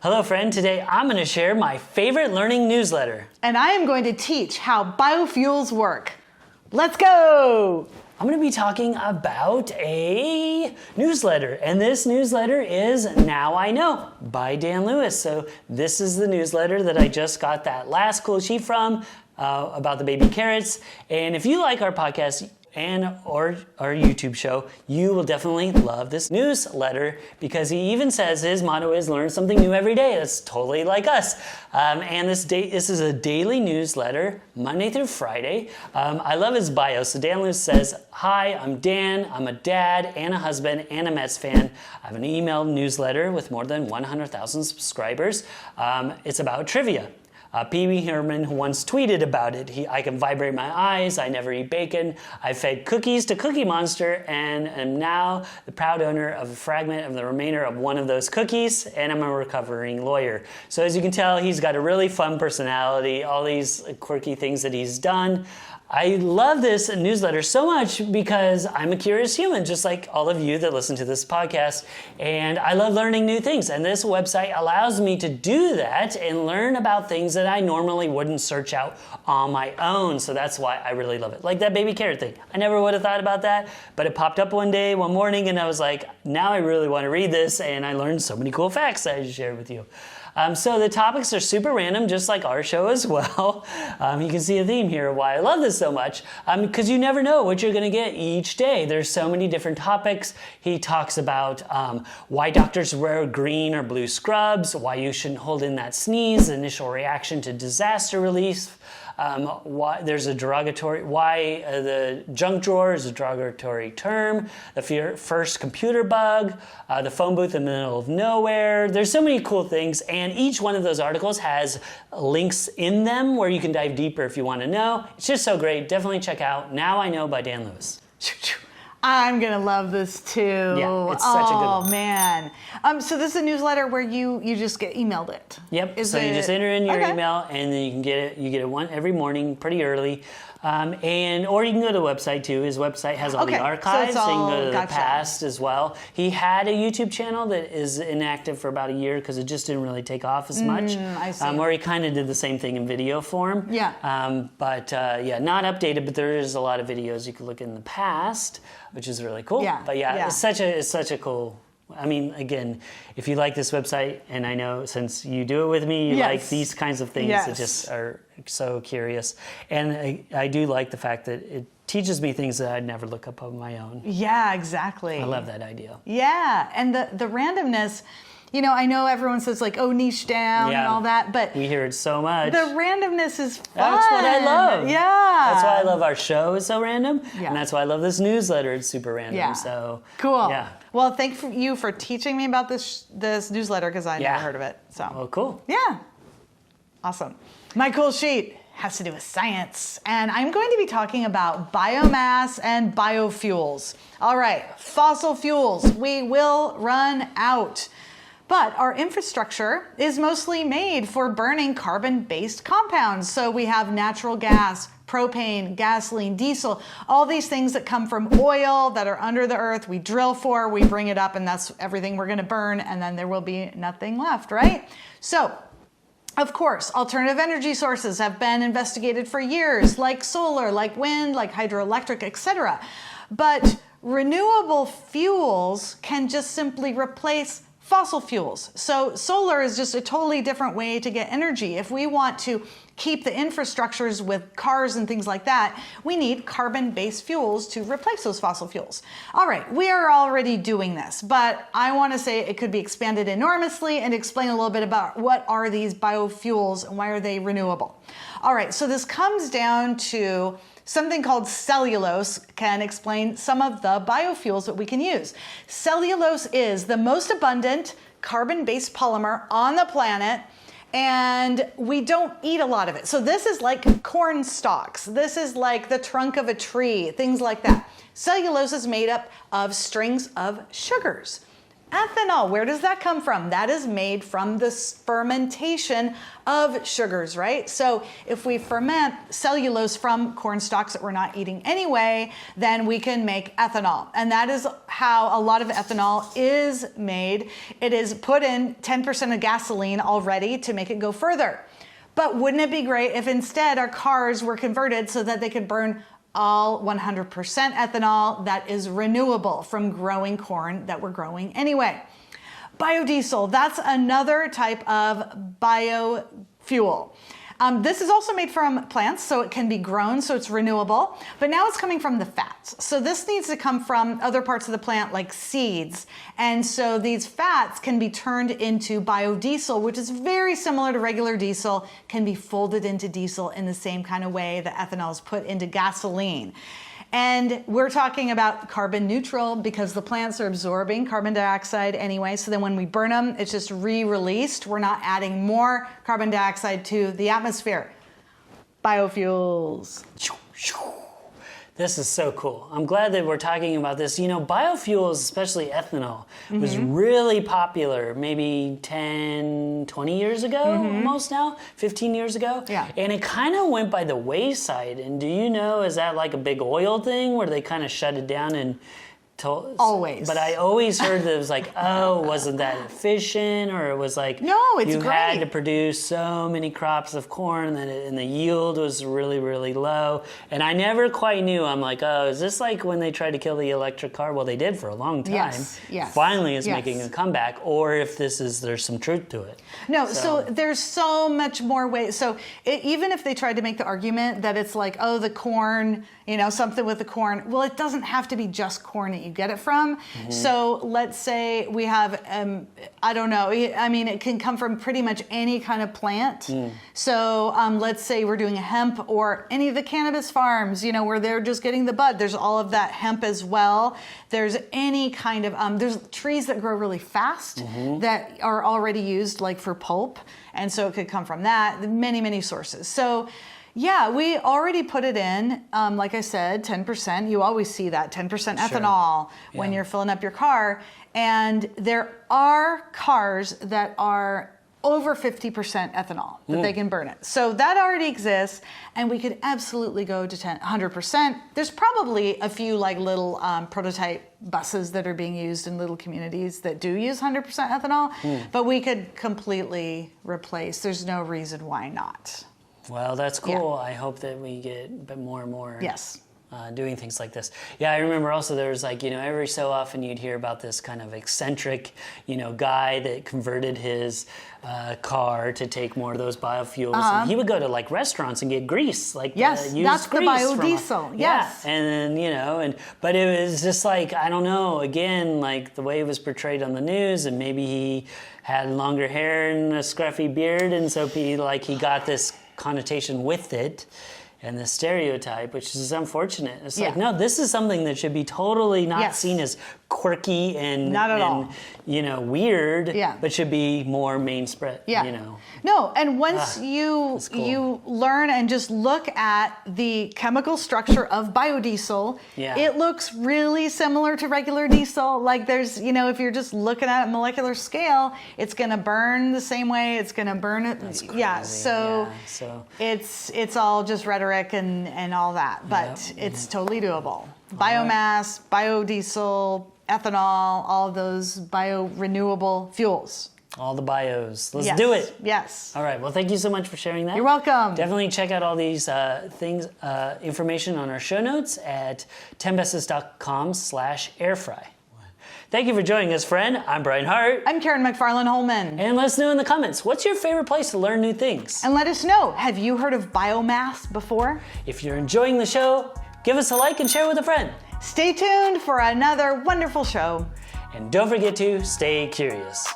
Hello friend, today I'm going to share my favorite learning newsletter. And I am going to teach how biofuels work. Let's go! I'm going to be talking about a newsletter, and this newsletter is Now I Know by Dan Lewis. So this is the newsletter that I just got that last cool sheet from about the baby carrots. And if you like our podcast or our YouTube show, you will definitely love this newsletter because he even says his motto is learn something new every day. That's totally like us. And this is a daily newsletter, Monday through Friday. I love his bio. So Dan Lewis says, "Hi, I'm Dan. I'm a dad and a husband and a Mets fan. I have an email newsletter with more than 100,000 subscribers. It's about trivia. Pee Wee Herman once tweeted about it. I can vibrate my eyes, I never eat bacon, I fed cookies to Cookie Monster, and am now the proud owner of a fragment of the remainder of one of those cookies, and I'm a recovering lawyer." So as you can tell, he's got a really fun personality, all these quirky things that he's done. I love this newsletter so much because I'm a curious human, just like all of you that listen to this podcast, and I love learning new things, and this website allows me to do that and learn about things that I normally wouldn't search out on my own, so that's why I really love it. Like that baby carrot thing. I never would have thought about that, but it popped up one morning, and I was like, now I really want to read this, and I learned so many cool facts that I shared with you. So the topics are super random, just like our show as well. You can see a theme here of why I love this so much, because you never know what you're going to get each day. There's so many different topics. He talks about why doctors wear green or blue scrubs, why you shouldn't hold in that sneeze, initial reaction to disaster relief, why the junk drawer is a derogatory term, the first computer bug, the phone booth in the middle of nowhere. There's so many cool things, and each one of those articles has links in them where you can dive deeper if you want to know. It's just so great. Definitely check out Now I Know by Dan Lewis. I'm gonna love this too. Yeah, it's such a good one. Oh man. So this is a newsletter where you just get emailed it. Yep. You just enter in your email, and then you can get it. You get it one every morning, pretty early, or you can go to the website too. His website has all the archives, so you can go to the past as well. He had a YouTube channel that is inactive for about a year because it just didn't really take off as much. I see. Or he kind of did the same thing in video form. Yeah. Not updated, but there is a lot of videos you could look in the past, which is really cool. Yeah. But it's such a cool. I mean, again, if you like this website, and I know since you do it with me, you like these kinds of things that just are so curious. And I do like the fact that it teaches me things that I'd never look up on my own. Yeah, exactly. I love that idea. Yeah, and the randomness, I know everyone says like, oh, niche down and all that, but we hear it so much. The randomness is fun. That's what I love. Yeah. That's why I love our show. It's so random. Yeah. And that's why I love this newsletter. It's super random. Yeah. So cool. Yeah. Well, thank you for teaching me about this newsletter because I never heard of it. So. Well, cool. Yeah. Awesome. My cool sheet has to do with science, and I'm going to be talking about biomass and biofuels. All right, fossil fuels. We will run out. But our infrastructure is mostly made for burning carbon-based compounds. So we have natural gas, propane, gasoline, diesel, all these things that come from oil that are under the earth. We drill for, we bring it up, and that's everything we're going to burn, and then there will be nothing left, right? So, of course, alternative energy sources have been investigated for years, like solar, like wind, like hydroelectric, etc. But renewable fuels can just simply replace fossil fuels. So solar is just a totally different way to get energy. If we want to keep the infrastructures with cars and things like that, we need carbon-based fuels to replace those fossil fuels. All right, we are already doing this, but I want to say it could be expanded enormously and explain a little bit about what are these biofuels and why are they renewable. All right, so this comes down to something called cellulose. Can explain some of the biofuels that we can use. Cellulose is the most abundant carbon-based polymer on the planet, and we don't eat a lot of it. So this is like corn stalks. This is like the trunk of a tree, things like that. Cellulose is made up of strings of sugars. ethanol. Where does that come from? That is made from the fermentation of sugars, right? So if we ferment cellulose from corn stalks that we're not eating anyway, then we can make ethanol. And that is how a lot of ethanol is made. It is put in 10% of gasoline already to make it go further. But wouldn't it be great if instead our cars were converted so that they could burn all 100% ethanol that is renewable from growing corn that we're growing anyway. Biodiesel, that's another type of biofuel. This is also made from plants, so it can be grown, so it's renewable, but now it's coming from the fats. So this needs to come from other parts of the plant like seeds. And so these fats can be turned into biodiesel, which is very similar to regular diesel, can be folded into diesel in the same kind of way that ethanol is put into gasoline. And we're talking about carbon neutral because the plants are absorbing carbon dioxide anyway. So then when we burn them, it's just re-released. We're not adding more carbon dioxide to the atmosphere. Biofuels. This is so cool. I'm glad that we're talking about this. You know, biofuels, especially ethanol, was really popular maybe 10, 20 years ago, almost now, 15 years ago. Yeah. And it kind of went by the wayside. And do you know, is that like a big oil thing where they kind of shut it down and Always. But I always heard that it was like, oh, wasn't that efficient? Or it was like, no, it's you great. had to produce so many crops of corn and the yield was really, really low. And I never quite knew. I'm like, oh, is this like when they tried to kill the electric car? Well, they did for a long time. Yes. Finally, it's making a comeback. Or if there's some truth to it. No, so there's so much more ways. So even if they tried to make the argument that it's like, oh, the corn, you know, something with the corn. Well, it doesn't have to be just corn that you get it from. So let's say we have, I don't know, I mean, it can come from pretty much any kind of plant. So let's say we're doing a hemp or any of the cannabis farms, you know, where they're just getting the bud. There's all of that hemp as well. There's any kind of, there's trees that grow really fast that are already used like for pulp. And so it could come from that, many, many sources. So yeah, we already put it in, like I said, 10%. You always see that, 10% ethanol when you're filling up your car. And there are cars that are over 50% ethanol that they can burn it. So that already exists, and we could absolutely go to 100%. There's probably a few like little prototype buses that are being used in little communities that do use 100% ethanol, but we could completely replace. There's no reason why not. Well, that's cool. I hope that we get more and more doing things like this. Yeah, I remember also there was like, you know, every so often you'd hear about this kind of eccentric, you know, guy that converted his car to take more of those biofuels. And he would go to like restaurants and get grease, like that's the biodiesel. Yes. And then, you know, but it was just like, I don't know, again, like the way it was portrayed on the news, and maybe he had longer hair and a scruffy beard, and so he got this connotation with it and the stereotype, which is unfortunate. It's like, no, this is something that should be totally not seen as quirky and not at all, you know, weird, but should be more mainstream, you know. No, and once you learn and just look at the chemical structure of biodiesel, it looks really similar to regular diesel. Like there's, you know, if you're just looking at a molecular scale, it's going to burn the same way. It's going to burn it. That's crazy. So it's all just rhetoric and all that, but it's totally doable. Biomass, biodiesel, ethanol, all of those bio-renewable fuels. All the bios. Let's do it. Yes. All right. Well, thank you so much for sharing that. You're welcome. Definitely check out all these information on our show notes at 10bestest.com/airfry. Thank you for joining us, friend. I'm Brian Hart. I'm Karen McFarland-Holman. And let us know in the comments, what's your favorite place to learn new things? And let us know, have you heard of biomass before? If you're enjoying the show, give us a like and share with a friend. Stay tuned for another wonderful show. And don't forget to stay curious.